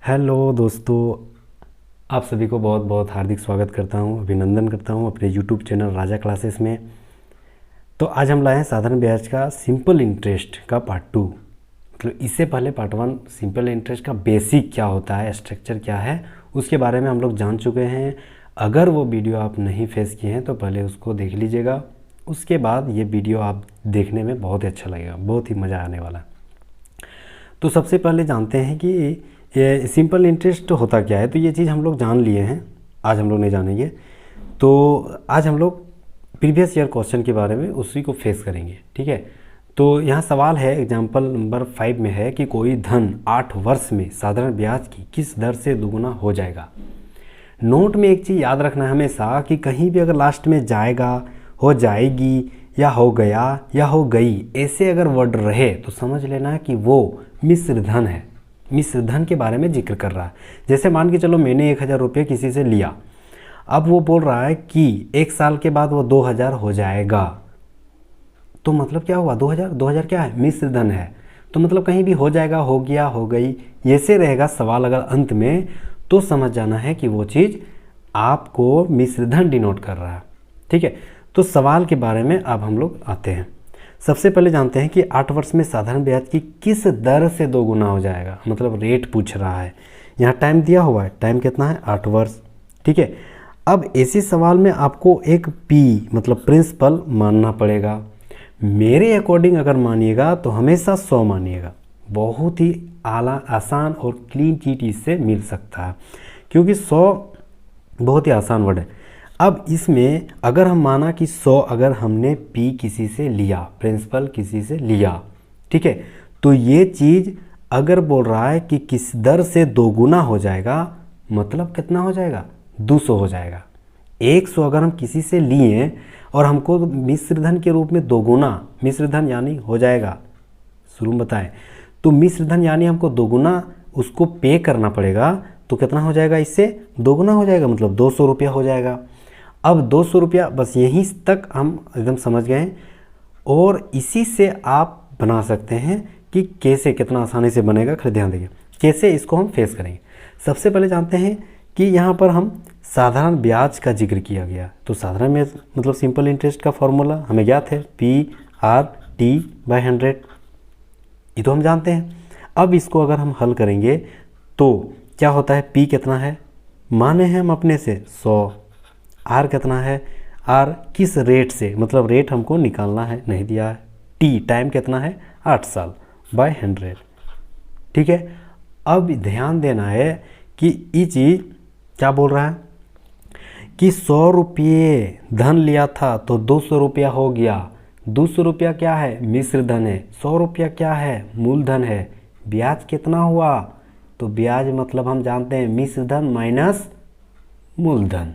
Hello दोस्तों, आप सभी को बहुत बहुत हार्दिक स्वागत करता हूं, अभिनंदन करता हूं अपने यूट्यूब चैनल राजा क्लासेस में। तो आज हम लाए हैं साधारण ब्याज का सिंपल इंटरेस्ट का पार्ट 2। मतलब इससे पहले पार्ट 1 सिंपल इंटरेस्ट का बेसिक क्या होता है, स्ट्रक्चर क्या है, उसके बारे में हम लोग जान चुके हैं। अगर वो वीडियो आप नहीं फेस किए हैं तो पहले उसको देख लीजिएगा, उसके बाद ये वीडियो आप देखने में बहुत ही अच्छा लगेगा, बहुत ही मज़ा आने वाला। तो सबसे पहले जानते हैं कि ये सिंपल इंटरेस्ट होता क्या है। तो ये चीज़ हम लोग जान लिए हैं, आज हम लोग नहीं जानेंगे। तो आज हम लोग प्रीवियस ईयर क्वेश्चन के बारे में उसी को फेस करेंगे, ठीक है। तो यहाँ सवाल है, एग्जाम्पल नंबर 5 में है कि कोई धन 8 वर्ष में साधारण ब्याज की किस दर से दोगुना हो जाएगा। नोट में एक चीज़ याद रखना है हमेशा कि कहीं भी अगर लास्ट में जाएगा, हो जाएगी, या हो गया, या हो गई, ऐसे अगर वर्ड रहे तो समझ लेना कि वो मिश्र धन है, मिश्र धन के बारे में जिक्र कर रहा है। जैसे मान के चलो मैंने 1000 रुपये किसी से लिया, अब वो बोल रहा है कि 1 साल के बाद वो 2000 हो जाएगा। तो मतलब क्या हुआ, 2000 क्या है, मिश्र धन है। तो मतलब कहीं भी हो जाएगा, हो गया, हो गई, ऐसे रहेगा सवाल अगर अंत में, तो समझ जाना है कि वो चीज़ आपको मिश्र धन डिनोट कर रहा है, ठीक है। तो सवाल के बारे में अब हम लोग आते हैं। सबसे पहले जानते हैं कि 8 वर्ष में साधारण ब्याज की किस दर से दोगुना हो जाएगा। मतलब रेट पूछ रहा है, यहाँ टाइम दिया हुआ है, टाइम कितना है, 8 वर्ष, ठीक है। अब ऐसे सवाल में आपको एक पी मतलब प्रिंसिपल मानना पड़ेगा। मेरे अकॉर्डिंग अगर मानिएगा तो हमेशा 100 मानिएगा, बहुत ही आला आसान और क्लीन चीट इससे मिल सकता है, क्योंकि 100 बहुत ही आसान वर्ड है। अब इसमें अगर हम माना कि 100 अगर हमने पी किसी से लिया, प्रिंसिपल किसी से लिया, ठीक है, तो ये चीज़ अगर बोल रहा है कि किस दर से दोगुना हो जाएगा, मतलब कितना हो जाएगा, 200 हो जाएगा। 100 अगर हम किसी से लिए और हमको मिश्र धन के रूप में दोगुना, मिश्र धन यानी हो जाएगा, शुरू में बताएं, तो मिश्र धन यानी हमको दोगुना उसको पे करना पड़ेगा। तो कितना हो जाएगा, इससे दोगुना हो जाएगा, मतलब 200 रुपया हो जाएगा। अब 200 रुपया, बस यहीं तक हम एकदम समझ गए। और इसी से आप बना सकते हैं कि कैसे, कितना आसानी से बनेगा। फिर ध्यान देंगे कैसे इसको हम फेस करेंगे। सबसे पहले जानते हैं कि यहाँ पर हम साधारण ब्याज का जिक्र किया गया। तो साधारण ब्याज मतलब सिंपल इंटरेस्ट का फॉर्मूला हमें ज्ञात है, PR/100, ये तो हम जानते हैं। अब इसको अगर हम हल करेंगे तो क्या होता है, P कितना है, माने हैं हम अपने से 100, R कितना है, R किस रेट से, मतलब रेट हमको निकालना है, नहीं दिया है। T टाइम कितना है, 8 साल बाय 100, ठीक है। अब ध्यान देना है कि ये चीज़ क्या बोल रहा है कि 100 रुपये धन लिया था तो 200 रुपया हो गया। 200 रुपया क्या है, मिश्र धन है। 100 रुपया क्या है, मूलधन है। ब्याज कितना हुआ, तो ब्याज मतलब हम जानते हैं मिश्र धन माइनस मूलधन।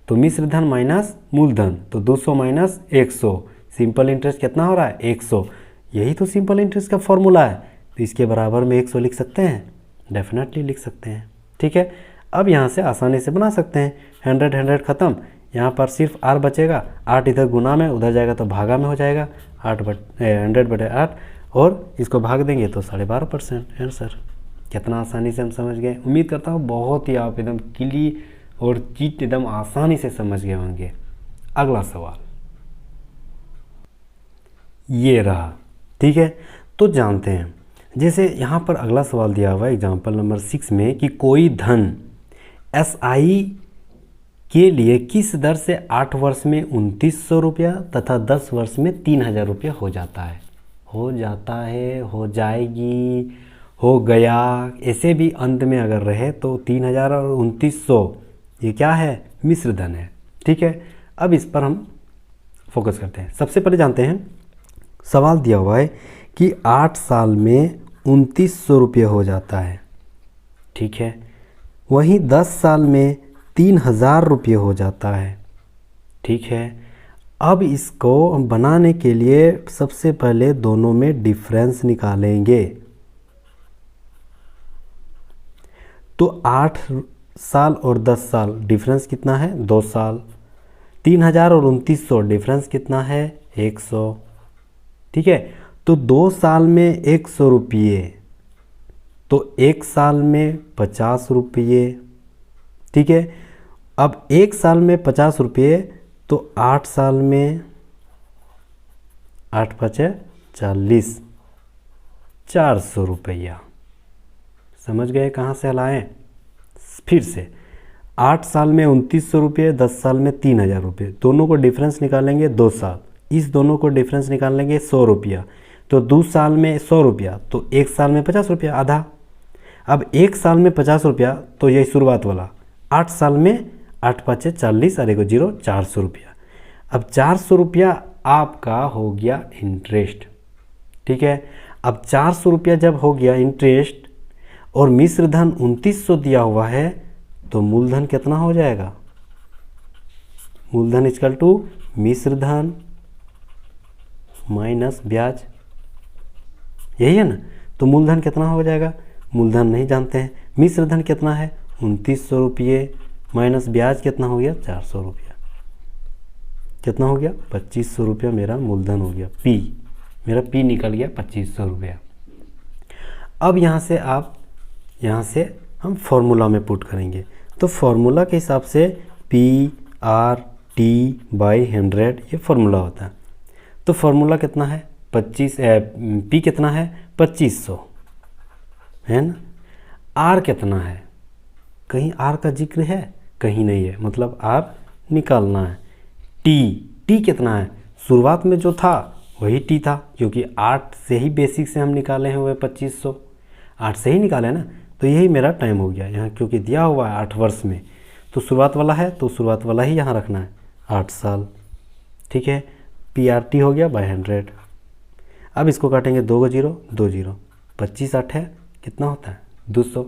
तो मिश्र धन माइनस मूलधन, तो 200 माइनस 100, सिंपल इंटरेस्ट कितना हो रहा है, 100। यही तो सिंपल इंटरेस्ट का फॉर्मूला है। तो इसके बराबर में 100 लिख सकते हैं, डेफिनेटली लिख सकते हैं, ठीक है। अब यहाँ से आसानी से बना सकते हैं, 100 ख़त्म, यहाँ पर सिर्फ R बचेगा। 8 इधर गुना में, उधर जाएगा तो भागा में हो जाएगा, 100/8, और इसको भाग देंगे तो 12.5% आंसर। कितना आसानी से हम समझ गए। उम्मीद करता हूँ बहुत ही आप एकदम क्लियर और चीज़ एकदम आसानी से समझ गए होंगे। अगला सवाल ये रहा, ठीक है। तो जानते हैं, जैसे यहाँ पर अगला सवाल दिया हुआ है एग्जाम्पल नंबर 6 में कि कोई धन SI के लिए किस दर से 8 वर्ष में 2900 रुपया तथा 10 वर्ष में 3000 रुपया हो जाता है। हो जाता है, हो जाएगी, हो गया, ऐसे भी अंत में अगर रहे तो 3000 और 2900 ये क्या है, मिश्र धन है, ठीक है। अब इस पर हम फोकस करते हैं। सबसे पहले जानते हैं, सवाल दिया हुआ है कि 8 साल में 2900 रुपये हो जाता है, ठीक है। वहीं 10 साल में 3000 रुपये हो जाता है, ठीक है। अब इसको बनाने के लिए सबसे पहले दोनों में डिफरेंस निकालेंगे। तो 8 साल और 10 साल डिफरेंस कितना है, 2 साल। 3000 और 2900 डिफरेंस कितना है, 100, ठीक है। तो 2 साल में 100 रुपये, तो 1 साल में 50 रुपये, ठीक है। अब 1 साल में 50 रुपये, तो 8 साल में 8 पचे 40, 400 रुपया। समझ गए कहाँ से लाएँ? फिर से 8 साल में 2900 रुपये, 10 साल में 3000 रुपये, दोनों को डिफरेंस निकालेंगे 2 साल, इस दोनों को डिफरेंस निकाल लेंगे 100 रुपया, तो 2 साल में 100 रुपया, तो 1 साल में 50 रुपया आधा। अब 1 साल में 50 रुपया, तो यही शुरुआत वाला, 8 साल में 8 पचे 40 और 1 0, 400 रुपया। अब 400 रुपया आपका हो गया इंटरेस्ट, ठीक है। अब 400 रुपया जब हो गया इंटरेस्ट और मिश्र धन 2900 दिया हुआ है, तो मूलधन कितना हो जाएगा? मूलधन इक्वल टू मिश्र धन माइनस ब्याज, यही है ना। तो मूलधन कितना हो जाएगा? मूलधन नहीं जानते हैं। मिश्र धन कितना है? 2900 रुपये माइनस ब्याज कितना हो गया? 400 रुपया। कितना हो गया? 2500 रुपया मेरा मूलधन हो गया। पी मेरा पी निकल गया 2500 रुपया। अब यहाँ से हम फॉर्मूला में पुट करेंगे। तो फॉर्मूला के हिसाब से PRT/100 ये फॉर्मूला होता है। तो फॉर्मूला कितना है? पी कितना है? 2500 है ना। आर कितना है? कहीं आर का जिक्र है? कहीं नहीं है, मतलब आर निकालना है। टी कितना है? शुरुआत में जो था वही टी था, क्योंकि 8 से ही बेसिक से हम निकाले हैं, वह 2500 8 से ही निकाले ना। तो यही मेरा टाइम हो गया यहाँ, क्योंकि दिया हुआ है 8 वर्ष में, तो शुरुआत वाला है, तो शुरुआत वाला ही यहाँ रखना है, 8 साल, ठीक है। PRT हो गया 100। अब इसको काटेंगे 2 0 2 0, 25 8 है, कितना होता है? 200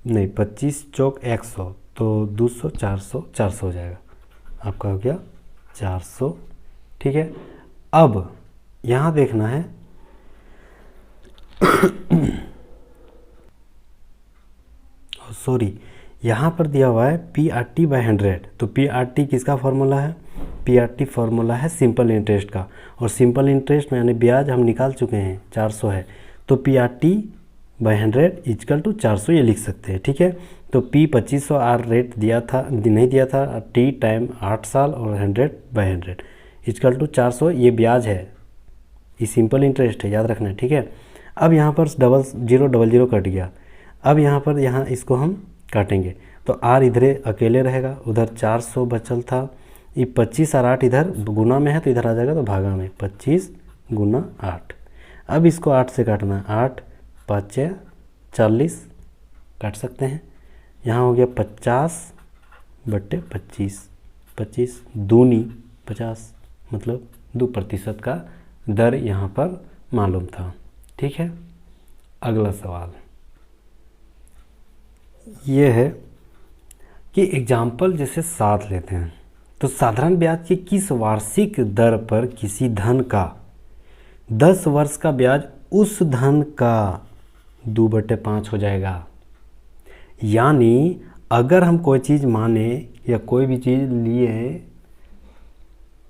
नहीं, 25 चौक 100, तो 200 400 400 हो जाएगा, आपका हो गया 400, ठीक है। अब यहाँ देखना है सॉरी, यहाँ पर दिया हुआ है PRT/100। तो PRT किसका फॉर्मूला है? PRT फॉर्मूला है सिंपल इंटरेस्ट का, और सिंपल इंटरेस्ट में यानी ब्याज हम निकाल चुके हैं, 400 है। तो PRT/100 इक्वल टू 400 ये लिख सकते हैं, ठीक है। तो P 2500 आर रेट दिया था, नहीं दिया था, T टाइम 8 साल और 100/100 इक्वल टू 400, ये ब्याज है, ये सिंपल इंटरेस्ट है, याद रखना है, ठीक है। अब यहाँ पर 0000 कट गया। अब यहाँ इसको हम काटेंगे, तो आर इधर अकेले रहेगा, उधर 400 बचल था, ये 25 और 8 इधर गुना में है, तो इधर आ जाएगा, तो भागा में 25 गुना 8। अब इसको 8 से काटना है, 8 5 40 काट सकते हैं। यहाँ हो गया 50/25, 25 दूनी 50, मतलब 2% का दर यहाँ पर मालूम था, ठीक है। अगला सवाल ये है कि एग्जाम्पल जैसे 7 लेते हैं, तो साधारण ब्याज की किस वार्षिक दर पर किसी धन का 10 वर्ष का ब्याज उस धन का 2/5 हो जाएगा। यानी अगर हम कोई चीज़ माने या कोई भी चीज़ लिए,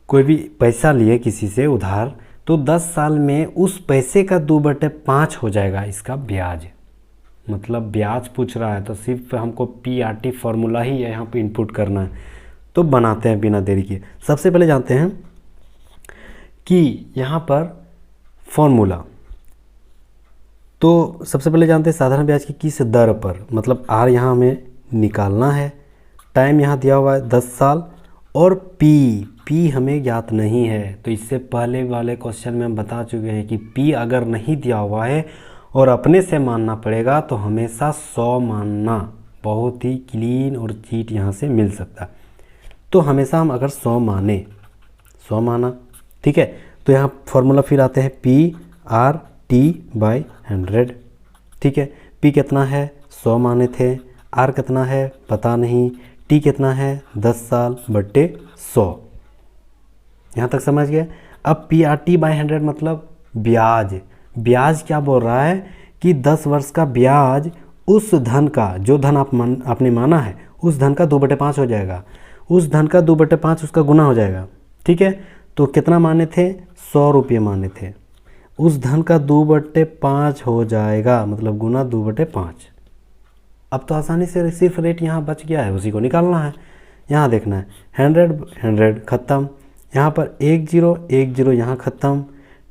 कोई भी पैसा लिए किसी से उधार, तो 10 साल में उस पैसे का 2/5 हो जाएगा इसका ब्याज। मतलब ब्याज पूछ रहा है, तो सिर्फ हमको PRT फॉर्मूला ही यहाँ पे इनपुट करना है। तो बनाते हैं बिना देरी के। सबसे पहले जानते हैं कि यहाँ पर फॉर्मूला, तो सबसे पहले जानते हैं साधारण ब्याज की किस दर पर, मतलब आर यहाँ हमें निकालना है, टाइम यहाँ दिया हुआ है 10 साल, और पी हमें ज्ञात नहीं है। तो इससे पहले वाले क्वेश्चन में हम बता चुके हैं कि पी अगर नहीं दिया हुआ है और अपने से मानना पड़ेगा, तो हमेशा 100 मानना, बहुत ही क्लीन और चीट यहाँ से मिल सकता है। तो हमेशा हम अगर 100 माना, ठीक है। तो यहाँ फॉर्मूला फिर आते हैं PRT/100, ठीक है। P कितना है? 100 माने थे। R कितना है? पता नहीं। T कितना है? 10 साल बट्टे 100। यहाँ तक समझ गए। अब PRT/100 मतलब ब्याज क्या बोल रहा है कि 10 वर्ष का ब्याज उस धन का, जो धन आपने माना है, उस धन का 2/5 हो जाएगा। उस धन का 2/5 उसका गुना हो जाएगा, ठीक है। तो कितना माने थे? 100 रुपये माने थे। उस धन का 2/5 हो जाएगा, मतलब गुना 2/5। अब तो आसानी से सिर्फ रेट यहाँ बच गया है, उसी को निकालना है। यहाँ देखना है 100 ख़त्म, यहाँ पर 10 यहाँ ख़त्म,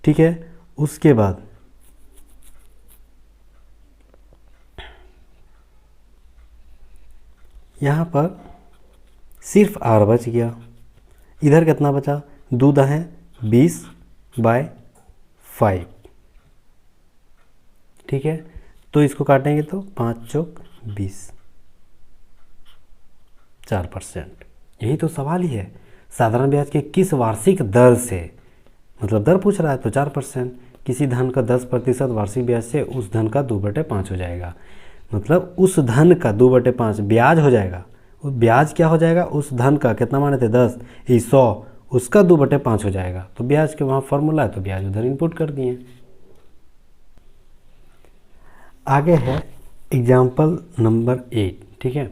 ठीक है। उसके बाद यहाँ पर सिर्फ r बच गया। इधर कितना बचा, 2 है 20/5, ठीक है। तो इसको काटेंगे तो 5 चौक 20, 4%। यही तो सवाल ही है, साधारण ब्याज के किस वार्षिक दर से, मतलब दर पूछ रहा है तो 4%, किसी धन का 10% वार्षिक ब्याज से उस धन का 2/5 हो जाएगा। मतलब उस धन का 2/5 ब्याज हो जाएगा। ब्याज क्या हो जाएगा, उस धन का कितना माने थे 10, 100, उसका 2/5 हो जाएगा। तो ब्याज के वहाँ फॉर्मूला है तो ब्याज उधर इनपुट कर दिए। आगे है एग्जाम्पल नंबर 8, ठीक है।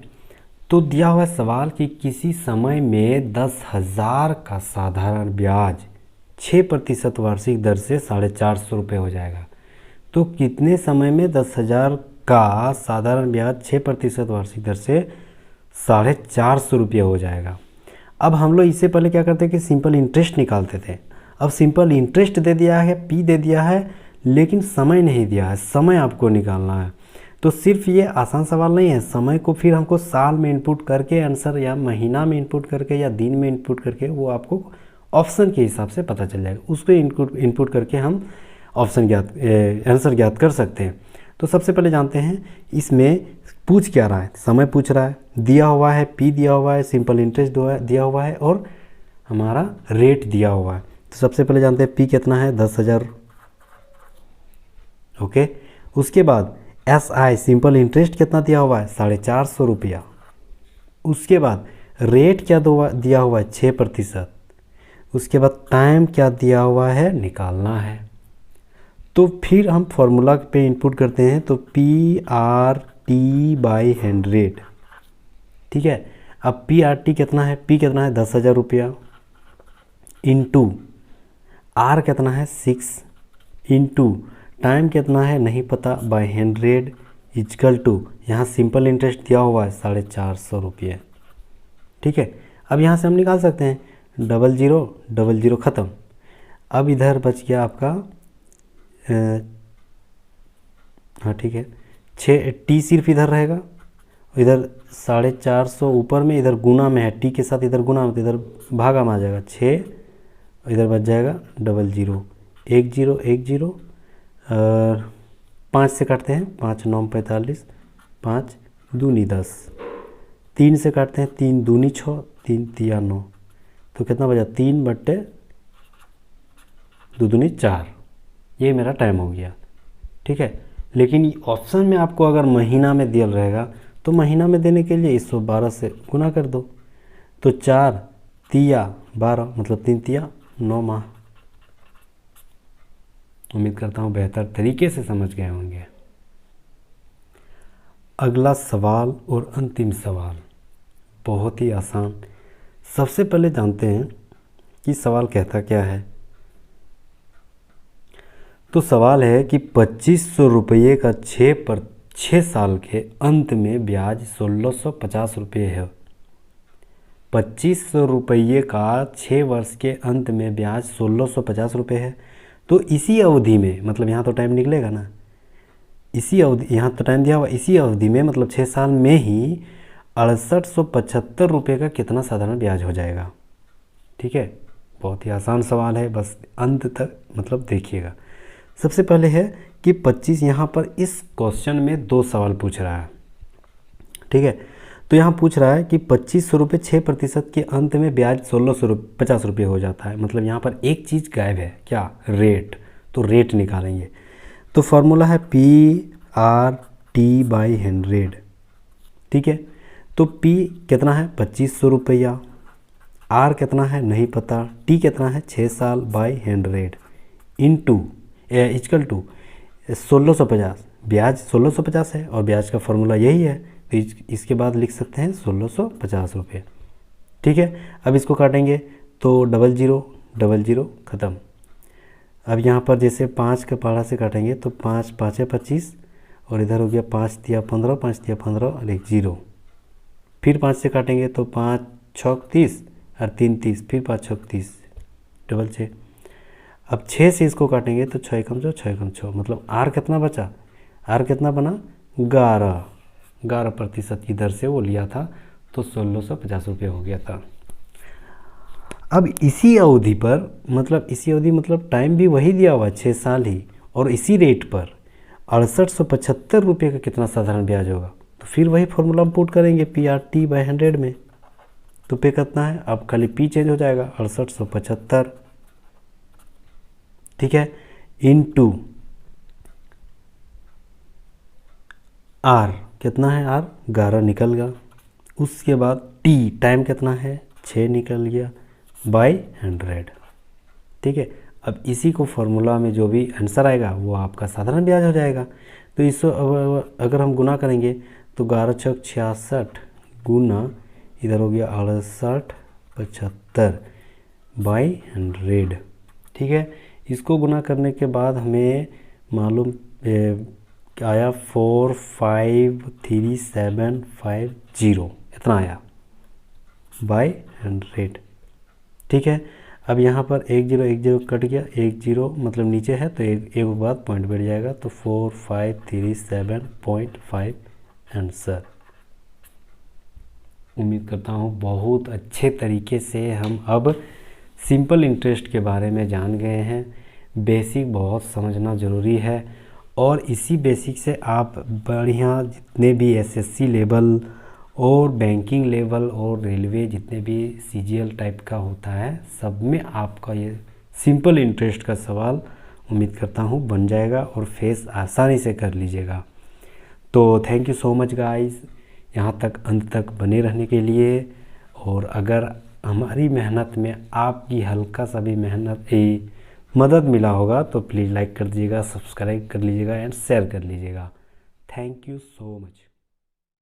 तो दिया हुआ सवाल कि किसी समय में 10,000 का साधारण ब्याज 6% वार्षिक दर से 450 रुपये हो जाएगा। तो कितने समय में 10,000 का साधारण ब्याज 6% वार्षिक दर से 450 रुपये हो जाएगा। अब हम लोग इससे पहले क्या करते कि सिंपल इंटरेस्ट निकालते थे। अब सिंपल इंटरेस्ट दे दिया है, पी दे दिया है, लेकिन समय नहीं दिया है। समय आपको निकालना है। तो सिर्फ ये आसान सवाल नहीं है, समय को फिर हमको साल में इनपुट करके आंसर, या महीना में इनपुट करके, या दिन में इनपुट करके, वो आपको ऑप्शन के हिसाब से पता चल जाएगा। उसको इनपुट करके हम ऑप्शन आंसर ज्ञात कर सकते हैं। तो सबसे पहले जानते हैं इसमें पूछ क्या रहा है। समय पूछ रहा है, दिया हुआ है, पी दिया हुआ है, सिंपल इंटरेस्ट दिया हुआ है, और हमारा रेट दिया हुआ है। तो सबसे पहले जानते हैं पी कितना है, 10,000, ओके। उसके बाद SI सिंपल इंटरेस्ट कितना दिया हुआ है, 450 रुपया। उसके बाद रेट क्या दिया हुआ है, 6%। उसके बाद टाइम क्या दिया हुआ है, निकालना है। तो फिर हम फॉर्मूला पे इनपुट करते हैं, तो PRT/100, ठीक है। अब PRT कितना है, P कितना है 10,000 रुपया, इंटू R कितना है 6, इंटू टाइम कितना है नहीं पता, बाय 100 इजकल टू, यहाँ सिंपल इंटरेस्ट दिया हुआ है 450 रुपये, ठीक है। अब यहाँ से हम निकाल सकते हैं 00 ख़त्म। अब इधर बच गया आपका हाँ ठीक है, 6T सिर्फ इधर रहेगा, इधर 450 ऊपर में, इधर गुना में है, T के साथ इधर गुना में, तो इधर भागा में आ जाएगा 6, इधर बच जाएगा 00, 10 और 5 से काटते हैं, 5 9 45, 5 दूनी 10, 3 से काटते हैं, 3 दूनी 6, 3 तिया 9, तो कितना बचा 3/2 दूनी 4। ये मेरा टाइम हो गया, ठीक है। लेकिन ऑप्शन में आपको अगर महीना में दिया रहेगा तो महीना में देने के लिए 112 से गुना कर दो, तो 4 तिया 12, मतलब 3 तिया 9 माह। उम्मीद करता हूँ बेहतर तरीके से समझ गए होंगे। अगला सवाल और अंतिम सवाल बहुत ही आसान। सबसे पहले जानते हैं कि सवाल कहता क्या है। तो सवाल है कि 2500 रुपये का 6 साल के अंत में ब्याज 1650 रुपये है। 2500 रुपये का 6 वर्ष के अंत में ब्याज 1650 रुपये है। तो इसी अवधि में, मतलब यहाँ तो टाइम निकलेगा ना, इसी अवधि, यहाँ तो टाइम दिया हुआ, इसी अवधि में मतलब 6 साल में ही 6875 रुपये का कितना साधारण ब्याज हो जाएगा, ठीक है। बहुत ही आसान सवाल है, बस अंत तक मतलब देखिएगा। सबसे पहले है कि 25, यहाँ पर इस क्वेश्चन में 2 सवाल पूछ रहा है, ठीक है। तो यहाँ पूछ रहा है कि 2500 रुपये 6% के अंत में ब्याज 1650 रुपये हो जाता है। मतलब यहाँ पर एक चीज़ गायब है, क्या, रेट। तो रेट निकालेंगे, तो फॉर्मूला है PRT/100, ठीक है। तो P कितना है 2500 रुपया, R कितना है नहीं पता, T कितना है 6 साल बाई 100 इंटू इक्वल टू 1650। ब्याज 1650 है और ब्याज का फॉर्मूला यही है, तो इसके बाद लिख सकते हैं 1650 रुपये, ठीक है। अब इसको काटेंगे तो 00 ख़त्म। अब यहाँ पर जैसे 5 के पहाड़ा से काटेंगे तो 5 5 25 और इधर हो गया 5 दिया 15, 5 दिया 15 और एक 0। फिर 5 से काटेंगे तो 5 6 30 और 3 30, फिर 5 6 30 डबल 6। अब 6 से इसको काटेंगे तो 6 कम 6 6 कम 6, मतलब आर कितना बचा, आर कितना बना 11% की दर से वो लिया था, तो 1650 रुपये हो गया था। अब इसी अवधि पर, मतलब इसी अवधि मतलब टाइम भी वही दिया हुआ 6 साल ही, और इसी रेट पर 6875 रुपये का कितना साधारण ब्याज होगा। तो फिर वही फॉर्मूला हम पुट करेंगे PRT/100 में, तो पे कितना है, अब खाली पी चेंज हो जाएगा 6875, ठीक है, इनटू आर कितना है, आर 11 निकल गया। उसके बाद टी टाइम कितना है 6 निकल गया बाई 100, ठीक है। अब इसी को फॉर्मूला में जो भी आंसर आएगा वो आपका साधारण ब्याज हो जाएगा। तो इसको अगर हम गुना करेंगे तो 11 छक 66 गुना इधर हो गया 6875 बाई 100, ठीक है। इसको गुना करने के बाद हमें मालूम आया 453,750 इतना आया बाई 100, ठीक है। अब यहाँ पर 1 0 1 0 कट गया, 1 0 मतलब नीचे है तो एक बाद पॉइंट बैठ जाएगा, तो 4537.5 आंसर। उम्मीद करता हूँ बहुत अच्छे तरीके से हम अब सिंपल इंटरेस्ट के बारे में जान गए हैं। बेसिक बहुत समझना ज़रूरी है, और इसी बेसिक से आप बढ़िया जितने भी SSC लेवल और बैंकिंग लेवल और रेलवे जितने भी CGL टाइप का होता है, सब में आपका ये सिंपल इंटरेस्ट का सवाल उम्मीद करता हूँ बन जाएगा और फेस आसानी से कर लीजिएगा। तो thank you so much guys, यहाँ तक अंत तक बने रहने के लिए। और अगर हमारी मेहनत में आपकी हल्का सा भी मदद मिला होगा तो प्लीज़ लाइक कर दीजिएगा, सब्सक्राइब कर लीजिएगा एंड शेयर कर लीजिएगा। Thank you so much.